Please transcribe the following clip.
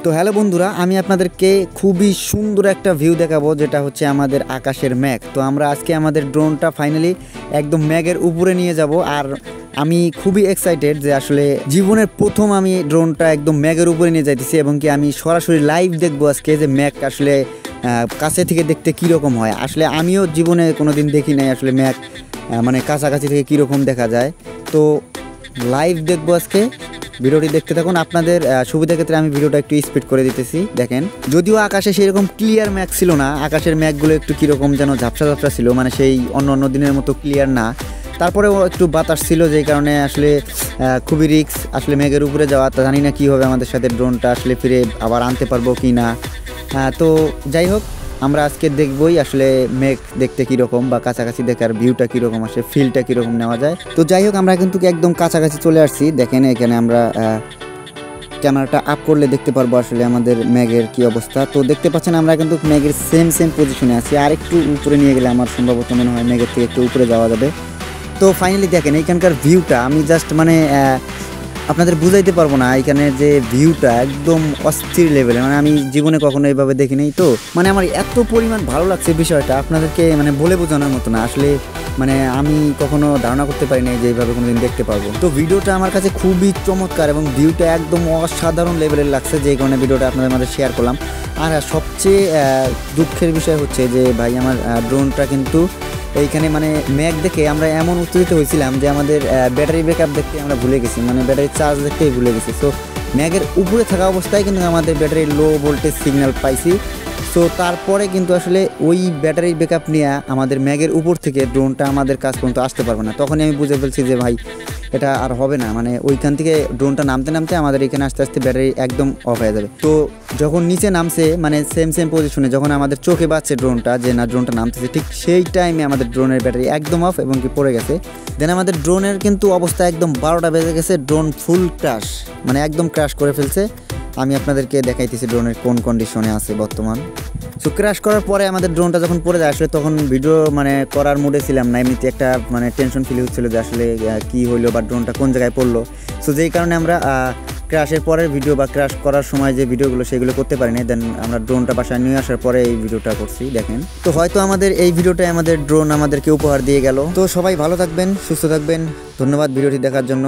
তো হ্যালো বন্ধুরা, আমি আপনাদেরকে খুবই সুন্দর একটা ভিউ দেখাবো, যেটা হচ্ছে আমাদের আকাশের মেঘ। তো আমরা আজকে আমাদের ড্রোনটা ফাইনালি একদম মেঘের উপরে নিয়ে যাব। আর আমি খুবই এক্সাইটেড যে আসলে জীবনের প্রথম আমি ড্রোনটা একদম মেঘের উপরে নিয়ে যাইতেছি, এবং কি আমি সরাসরি লাইভ দেখবো আজকে যে মেঘ আসলে কাছে থেকে দেখতে কীরকম হয়। আসলে আমিও জীবনে কোনো দিন দেখি নাই আসলে মেঘ মানে কাছাকাছি থেকে কীরকম দেখা যায়। তো লাইভ দেখবো আজকে, ভিডিওটি দেখতে থাকুন। আপনাদের সুবিধার ক্ষেত্রে আমি ভিডিওটা একটু স্পিড করে দিতেছি। দেখেন, যদিও আকাশে সেরকম ক্লিয়ার মেঘ ছিল না, আকাশের মেঘগুলো একটু কীরকম যেন ঝাপসা ঝাপসা ছিল, মানে সেই অন্য দিনের মতো ক্লিয়ার না। তারপরেও একটু বাতাস ছিল, যেই কারণে আসলে খুবই রিস্ক আসলে মেঘের উপরে যাওয়া। তা জানি না কী হবে আমাদের সাথে, ড্রোনটা আসলে ফিরে আবার আনতে পারবো কি না। তো যাই হোক, আমরা আজকে দেখবই আসলে মেঘ দেখতে কীরকম বা কাছাকাছি দেখার ভিউটা কীরকম আসে, ফিলটা কীরকম নেওয়া যায়। তো যাই হোক, আমরা কিন্তু একদম কাছাকাছি চলে আসছি। দেখেন এখানে আমরা ক্যামেরাটা আপ করলে দেখতে পারবো আসলে আমাদের মেঘের কী অবস্থা। তো দেখতে পাচ্ছেন আমরা কিন্তু মেঘের সেম পজিশনে আছি। আর একটু উপরে নিয়ে গেলে আমার সম্ভবত মনে হয় মেঘের থেকে একটু উপরে যাওয়া যাবে। তো ফাইনালি দেখেন এইখানকার ভিউটা আমি জাস্ট মানে আপনাদের বুঝাইতে পারবো না। এখানে যে ভিউটা একদম অস্থির লেভেলের, মানে আমি জীবনে কখনো এইভাবে দেখি নাই। তো মানে আমার এত পরিমাণ ভালো লাগছে বিষয়টা, আপনাদেরকে মানে বলে বোঝানোর মতো না আসলে। মানে আমি কখনো ধারণা করতে পারি নাই যে এইভাবে কোনোদিন দেখতে পারবো। তো ভিডিওটা আমার কাছে খুবই চমৎকার এবং ভিউটা একদম অসাধারণ লেভেলের লাগছে, যে কারণে ভিডিওটা আপনাদের মাঝে শেয়ার করলাম। আর সবচেয়ে দুঃখের বিষয় হচ্ছে যে ভাই, আমার ড্রোনটা কিন্তু এইখানে মানে মেঘ দেখে আমরা এমন উত্তেজিত হয়েছিলাম যে আমাদের ব্যাটারি ব্যাকআপ দেখতে আমরা ভুলে গেছি, মানে ব্যাটারি চার্জ দেখতেই ভুলে গেছি। সো মেঘের উপরে থাকা অবস্থায় কিন্তু আমাদের ব্যাটারির লো ভোল্টেজ সিগন্যাল পাইছি। সো তারপরে কিন্তু আসলে ওই ব্যাটারি ব্যাকআপ নিয়ে আমাদের মেঘের উপর থেকে ড্রোনটা আমাদের কাছ পর্যন্ত আসতে পারবে না। তখনই আমি বুঝে ফেলছি যে ভাই এটা আর হবে না, মানে ওইখান থেকে ড্রোনটা নামতে আমাদের এখানে আস্তে আস্তে ব্যাটারি একদম অফ হয়ে যাবে। তো যখন নিচে নামছে মানে সেম পজিশনে, যখন আমাদের চোখে বাজছে ড্রোনটা যে না ড্রোনটা নামতেছে, ঠিক সেই টাইমে আমাদের ড্রোনের ব্যাটারি একদম অফ এবং কি পড়ে গেছে। দেন আমাদের ড্রোনের কিন্তু অবস্থা একদম 12টা বেজে গেছে, ড্রোন ফুল ক্র্যাশ, মানে একদম ক্র্যাশ করে ফেলছে। আমি আপনাদেরকে দেখাইতেছি ড্রোনের কোন কন্ডিশনে আছে বর্তমান। সো ক্র্যাশ করার পরে আমাদের ড্রোনটা যখন পড়ে যায়, আসলে তখন ভিডিও মানে করার মুডে ছিলাম না, এমনিতে একটা মানে টেনশন ফিল হচ্ছিলো যে আসলে কী হইলো বা ড্রোনটা কোন জায়গায় পড়লো। সো যেই কারণে আমরা ক্র্যাশের পরের ভিডিও বা ক্র্যাশ করার সময় যে ভিডিওগুলো সেগুলো করতে পারি না। দেন আমরা ড্রোনটা বাসায় নিয়ে আসার পরে এই ভিডিওটা করছি। দেখেন, তো হয়তো আমাদের এই ভিডিওটাই আমাদের ড্রোন আমাদেরকে উপহার দিয়ে গেল। তো সবাই ভালো থাকবেন, সুস্থ থাকবেন। ধন্যবাদ ভিডিওটি দেখার জন্য।